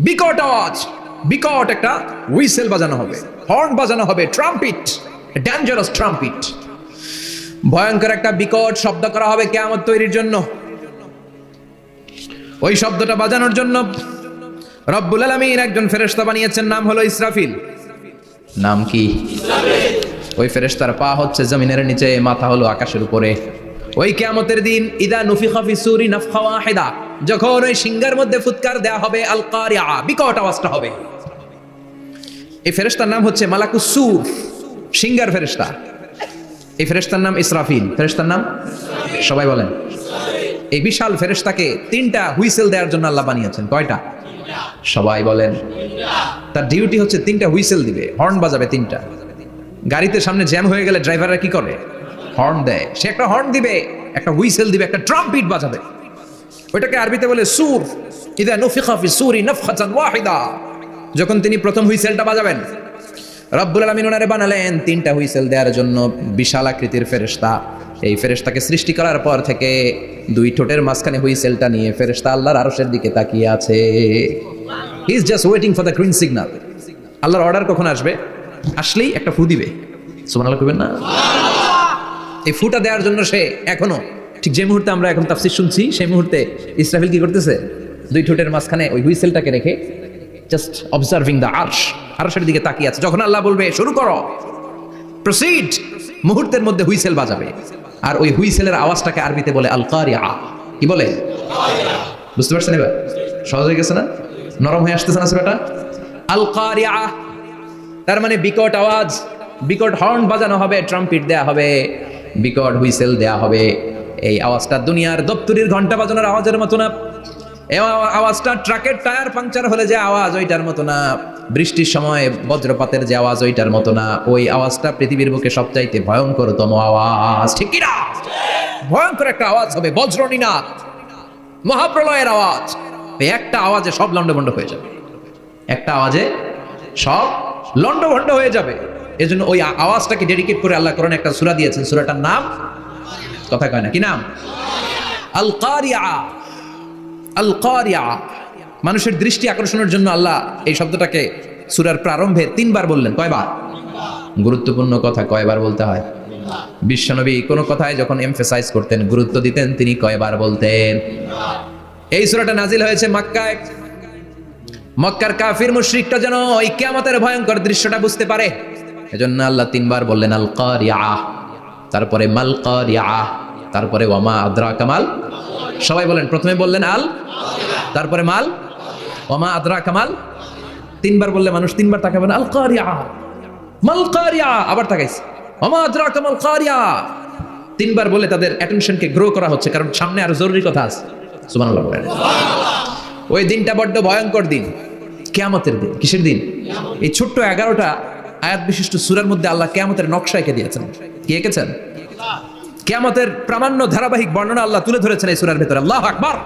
বিকট আওয়াজ, বিকট একটা হুইসেল বাজানো হবে, হর্ন বাজানো হবে, ট্রাম্পিট, ডেঞ্জারাস ট্রাম্পিট। ভয়ঙ্কর একটা বিকট শব্দ করা হবে কিয়ামত তৈরির জন্য। ওই শব্দটা বাজানোর জন্য রব্বুল আলামিন একজন ফেরেশতা বানিয়েছেন, নাম হলো ইসরাফিল। নাম কি? ইসরাফিল। ওই ফেরেশতার পা হচ্ছে জমিনের নিচে, মাথা হলো আকাশের উপরে। ওই কিয়ামতের দিন ইদা নুফিখা ফি সূরি নাফখা ওয়াহিদা, যখন ওই সিংহের মধ্যে ফুৎকার দেয়া হবে, আল কারিআ, বিকট আওয়াজটা হবে। এই ফেরেশতার নাম হচ্ছে মালাকুস সূর, সিংহের ফেরেশতা। এই ফেরেশতার নাম ইসরাফিল। ফেরেশতার নাম সবাই বলেন। এই বিশাল ফেরেশতাকে তিনটা হুইসেল দেওয়ার জন্য আল্লাহ বানিয়েছেন। কয়টা? সবাই বলেন। তার ডিউটি হচ্ছে তিনটা হুইসেল দিবে, হর্ন বাজাবে তিনটা। গাড়িতে সামনে জ্যাম হয়ে গেলে ড্রাইভাররা কি করে? হর্ন দেয়। সে একটা হর্ন দিবে, একটা হুইসেল দিবে, একটা ট্রাম্পিট বাজাবে। ওইটাকে আরবিতে বলে সুর। ইদা নুফিখা ফি সূরি নাফখাতান ওয়াহিদা, যখন তিনি প্রথম হুইসেলটা বাজাবেন, রব্বুল আলামিন ওনারে বানালেন তিনটা হুইসেল দেওয়ার জন্য বিশাল আকৃতির ফেরেশতা। এই ফেরেশতাকে সৃষ্টি করার পর থেকে দুই ঠোঁটের মাঝখানে হুইসেলটা নিয়ে ফেরেশতা আল্লাহর আরশের দিকে তাকিয়ে আছে। He is just waiting for the green signal. আল্লাহর অর্ডার কখন আসবে? আসলেই একটা ফু দিবে। সুবহানাল্লাহ কইবেন না? এই ফুটা দেওয়ার জন্য সে এখনো, ঠিক যে মুহূর্তে আমরা এখন তাফসীর শুনছি, সেই মুহূর্তে ইসরাফিল কি করতেছে? দুই ঠোঁটের মাঝখানে ওই হুইসেলটাকে রেখে জাস্ট অবজার্ভিং দ্য আরশ, আরশের দিকে তাকিয়ে আছে। যখন আল্লাহ বলবে শুরু করো, প্রসিড, মুহূর্তের মধ্যে হুইসেল বাজাবে। আর ওই হুইসেলের আওয়াজটাকে আরবিতে বলে আল কারিআ। কি বলে? বুঝতে পারছেন এবার? সহজ হয়ে গেছে না? নরম হয়ে আসতেছে না সুরাটা? আল কারিআ তার মানে বিকট আওয়াজ, বিকট হর্ন বাজানো হবে, ট্রাম্পিট দেয়া হবে, বিকট হুইসেল দেয়া হবে। এই আওয়াজটা দুনিয়ার দপ্তরির ঘন্টা বাজানোর আওয়াজের মতো না। এই আওয়াজটা ট্রাকের টায়ার পাংচার হলে যে আওয়াজ, ওইটার মতো না। বৃষ্টির সময় বজ্রপাতের যে আওয়াজ, ওইটার মতো না। ওই আওয়াজটা পৃথিবীর বুকে সবচাইতে ভয়ঙ্করতম আওয়াজ। ঠিক কি না? ভয়ঙ্কর একটা আওয়াজ হবে, বজ্রনীনাদ, মহাপ্রলয়ের আওয়াজ। এই একটা আওয়াজে সব লন্ডভন্ড হয়ে যাবে, একটা আওয়াজে সব লন্ডভন্ড হয়ে যাবে। এজন্য ওই আওয়াজটাকে ডেডিকেট করে আল্লাহ কোরআনে একটা সূরা দিয়েছেন। সূরাটার নাম, কথা কয় না, কি নাম? আল কারিআ। আল কারিআ, মানুষের দৃষ্টি আকর্ষণের জন্য আল্লাহ এই শব্দটাকে সূরার প্রারম্ভে 3 বার বললেন। কয়বার? গুরুত্বপূর্ণ কথা কয়বার বলতে হয়? বিশ্বনবী কোন কথায় যখন এমফাসাইজ করতেন, গুরুত্ব দিতেন, তিনি কয়বার বলতেন? এই সূরাটা নাজিল হয়েছে মক্কায়। মক্কার কাফির মুশরিকটা যেন ওই কিয়ামতের ভয়ঙ্কর দৃশ্যটা বুঝতে পারে, এজন্য আল্লাহ 3 বার বললেন আল কারিআ, তারপরে মাল কারিআ, তারপরে ওয়ামা আদরাকা মাল। সবাই বলেন। প্রথমে বললেন আল, তারপরে মাল, ওয়ামা আদরাকা মাল। 3 বার বললে মানুষ 3 বার তাকাবে না। আল কারিআ, মাল কারিআ, আবার তাকাইছে, ওয়ামা আদরাকা মাল কারিআ। 3 বার বলে তাদের অ্যাটেনশনকে গ্রো করা হচ্ছে, কারণ সামনে আরো জরুরি কথা আছে। সুবহানাল্লাহ বলেন। ওই দিনটা বড্ড ভয়ঙ্কর দিন, কিয়ামতের দিন। কিসের দিন? এই ছোট্ট 11টা আয়াত বিশিষ্ট সূরার মধ্যে আল্লাহ কিয়ামতের নকশা এঁকে দিয়েছেন। কি এঁকেছেন? কিয়ামতের প্রামাণ্য ধারাবাহিক বর্ণনা আল্লাহ তুলে ধরেছেন এই সূরার ভেতরে। আল্লাহু আকবার।